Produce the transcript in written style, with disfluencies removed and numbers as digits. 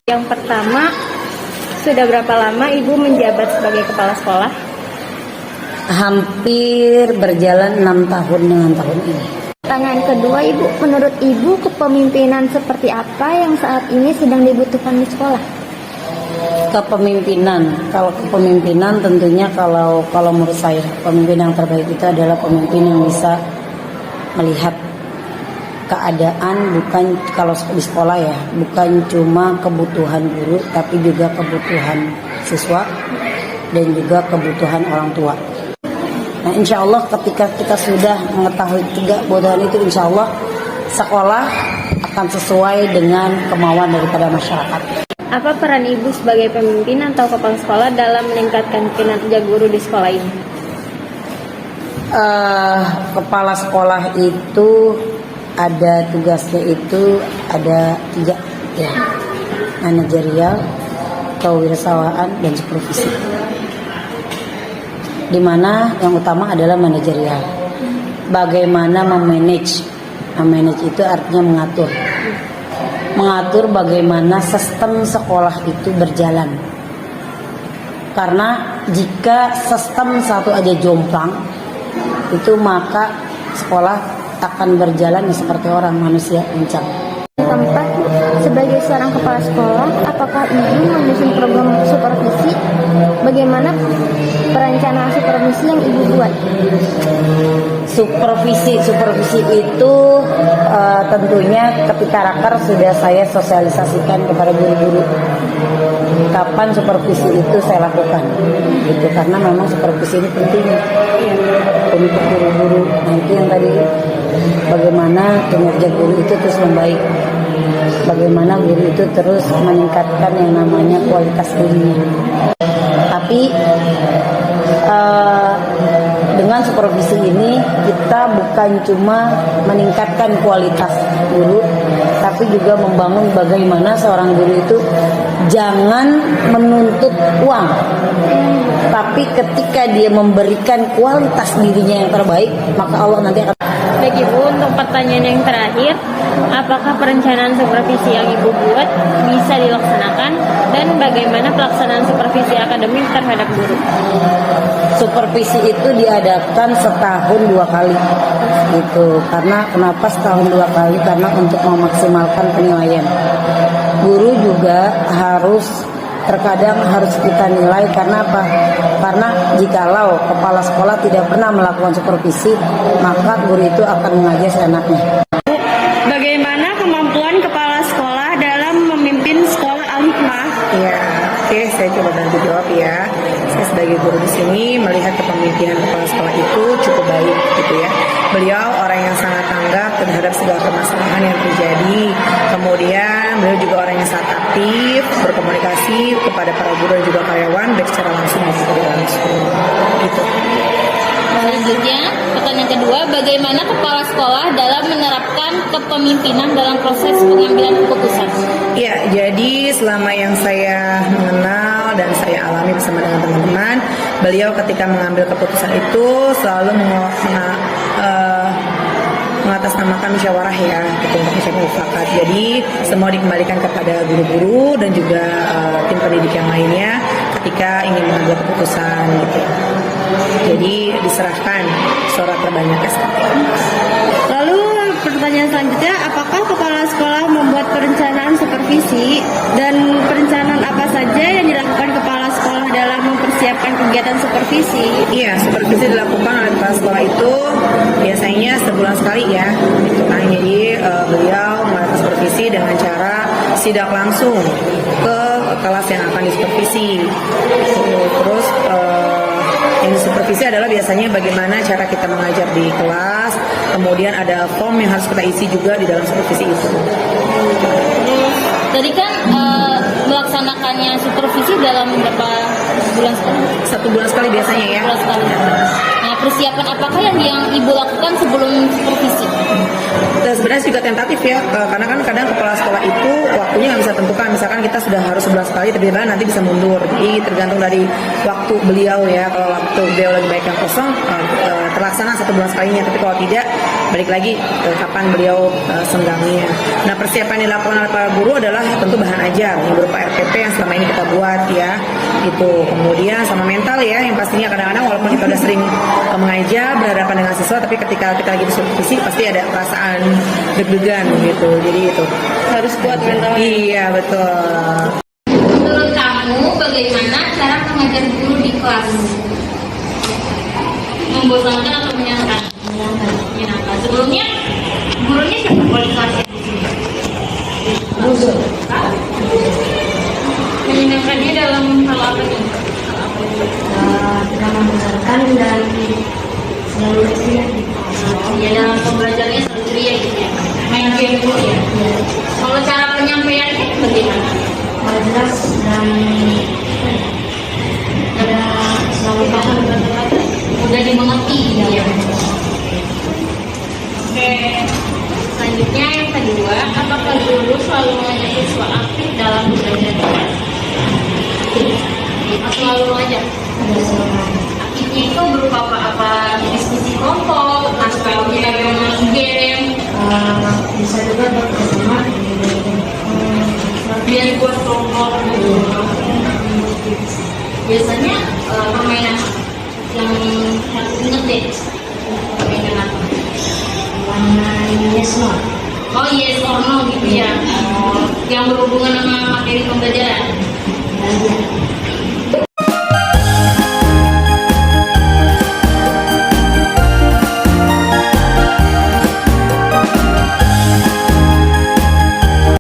Yang pertama, sudah berapa lama Ibu menjabat sebagai kepala sekolah? Hampir berjalan 6 tahun dengan tahun ini. Pertanyaan kedua, Ibu, menurut Ibu kepemimpinan seperti apa yang saat ini sedang dibutuhkan di sekolah? Kepemimpinan, kalau kepemimpinan tentunya kalau menurut saya pemimpin yang terbaik itu adalah pemimpin yang bisa melihat keadaan, bukan kalau di sekolah ya, bukan cuma kebutuhan guru tapi juga kebutuhan siswa dan juga kebutuhan orang tua. Nah, insya Allah ketika kita sudah mengetahui 3 kebutuhan itu, insya Allah sekolah akan sesuai dengan kemauan daripada masyarakat. Apa peran Ibu sebagai pemimpin atau kepala sekolah dalam meningkatkan kinerja guru di sekolah ini? Kepala sekolah itu ada tugasnya itu ada 3 ya, manajerial, kewirausahaan, dan supervisi. Dimana yang utama adalah manajerial. Bagaimana memanage itu artinya mengatur bagaimana sistem sekolah itu berjalan. Karena jika sistem satu aja jomplang, itu maka sekolah akan berjalan seperti orang manusia pincang. Keempat, sebagai seorang kepala sekolah, apakah Ibu menyusun program supervisi? Bagaimana perencanaan supervisi yang Ibu buat? Supervisi itu tentunya ketika raker sudah saya sosialisasikan kepada guru-guru kapan supervisi itu saya lakukan, gitu, karena memang supervisi ini penting untuk guru-guru. Nanti yang tadi bagaimana kinerja guru itu terus membaik, bagaimana guru itu terus meningkatkan yang namanya kualitas dirinya. Tapi dengan supervisi ini kita bukan cuma meningkatkan kualitas guru, tapi juga membangun bagaimana seorang guru itu jangan menuntut uang, tapi ketika dia memberikan kualitas dirinya yang terbaik, maka Allah nanti akan. Baik Ibu, untuk pertanyaan yang terakhir, apakah perencanaan supervisi yang Ibu buat bisa dilaksanakan dan bagaimana pelaksanaan supervisi akademik terhadap guru? Supervisi itu diadakan setahun 2 kali, gitu. Karena kenapa setahun 2 kali? Karena untuk memaksimalkan penilaian. Guru juga terkadang harus kita nilai, karena apa? Karena jikalau kepala sekolah tidak pernah melakukan supervisi, maka guru itu akan mengajar seenaknya. Bagaimana kemampuan kepala sekolah dalam memimpin sekolah Al-Hikmah? Ya, oke, saya coba bantu jawab ya. Saya sebagai guru di sini melihat kepemimpinan kepala sekolah itu cukup baik, gitu ya. Beliau orang yang sangat tanggap terhadap segala permasalahan yang terjadi. Kemudian beliau juga orang yang sangat aktif berkomunikasi kepada para guru dan juga karyawan baik secara langsung maupun tidak langsung. Gitu. Selanjutnya, pertanyaan kedua, bagaimana kepala sekolah dalam menerapkan kepemimpinan dalam proses pengambilan keputusan? Ya, jadi selama yang saya mengenal dan saya alami bersama dengan teman-teman, beliau ketika mengambil keputusan itu selalu mengatasnamakan musyawarah ya, untuk mufakat. Jadi semua dikembalikan kepada guru-guru dan juga tim pendidik yang lainnya ketika ingin mengambil keputusan, gitu. Jadi diserahkan suara terbanyaknya seperti itu. Lalu pertanyaan selanjutnya, apakah kepala sekolah membuat perencanaan supervisi dan perencanaan apa saja yang dilakukan kepala sekolah dalam mempersiapkan kegiatan supervisi? Iya, supervisi dilakukan oleh kepala sekolah itu biasanya sebulan sekali ya. Gitu kan. Jadi beliau melakukan supervisi dengan cara sidak langsung ke kelas yang akan disupervisi. Terus yang disupervisi adalah biasanya bagaimana cara kita mengajar di kelas, kemudian ada form yang harus kita isi juga di dalam supervisi itu. Tadi kan melaksanakannya supervisi dalam berapa bulan sekali? 1 bulan sekali biasanya ya. Bulan sekali. Nah, persiapan apakah yang Ibu lakukan sebelum supervisi? Dan sebenarnya juga tentatif ya, karena kan kadang kepala sekolah itu waktunya nggak bisa tentukan. Misalkan kita sudah harus 11 kali, tiba-tiba nanti bisa mundur. Jadi tergantung dari waktu beliau ya. Kalau waktu beliau lagi baik yang kosong, terlaksana 1 bulan sekalinya. Tapi kalau tidak, balik lagi ke kapan beliau senggangnya. Nah, persiapan yang dilakukan oleh para guru adalah tentu bahan ajar yang berupa RPP yang selama ini kita buat ya, gitu. Kemudian sama mental ya, yang pastinya kadang-kadang walaupun kita udah sering mengajar berhadapan dengan siswa, tapi ketika kita lagi disupervisi pasti ada perasaan deg-degan gitu. Jadi itu Harus kuat mentalnya. iya betul. Menurut kamu, bagaimana cara mengajar guru di kelas? Membosankan atau menyenangkan? Menyenangkan. Sebelumnya, gurunya siapa kalau di kelas? Menyenangkannya dalam hal apa nih? Tidak membesarkan dan selalu ceria. Ya dalam pembelajarannya selalu ceria gitu ya. Main game dulu ya. Kalau cara penyampaiannya bagaimana? Jelas dan ada selalu paham kata-kata. Mudah dimengerti gitu ya. Oke. Selanjutnya yang kedua, apakah guru selalu mengajak siswa aktif dalam belajar? Atau selalu mengajak? Aktifnya itu berupa apa? Diskusi kelompok, atau kita bermain game, Bisa juga bekerjasama biar buat kelompok. Biasanya permainan yang harus inget deh. Permainan apa? yes no. Oh yes or no gitu ya. Oh, yang berhubungan sama materi pembelajaran. Iya.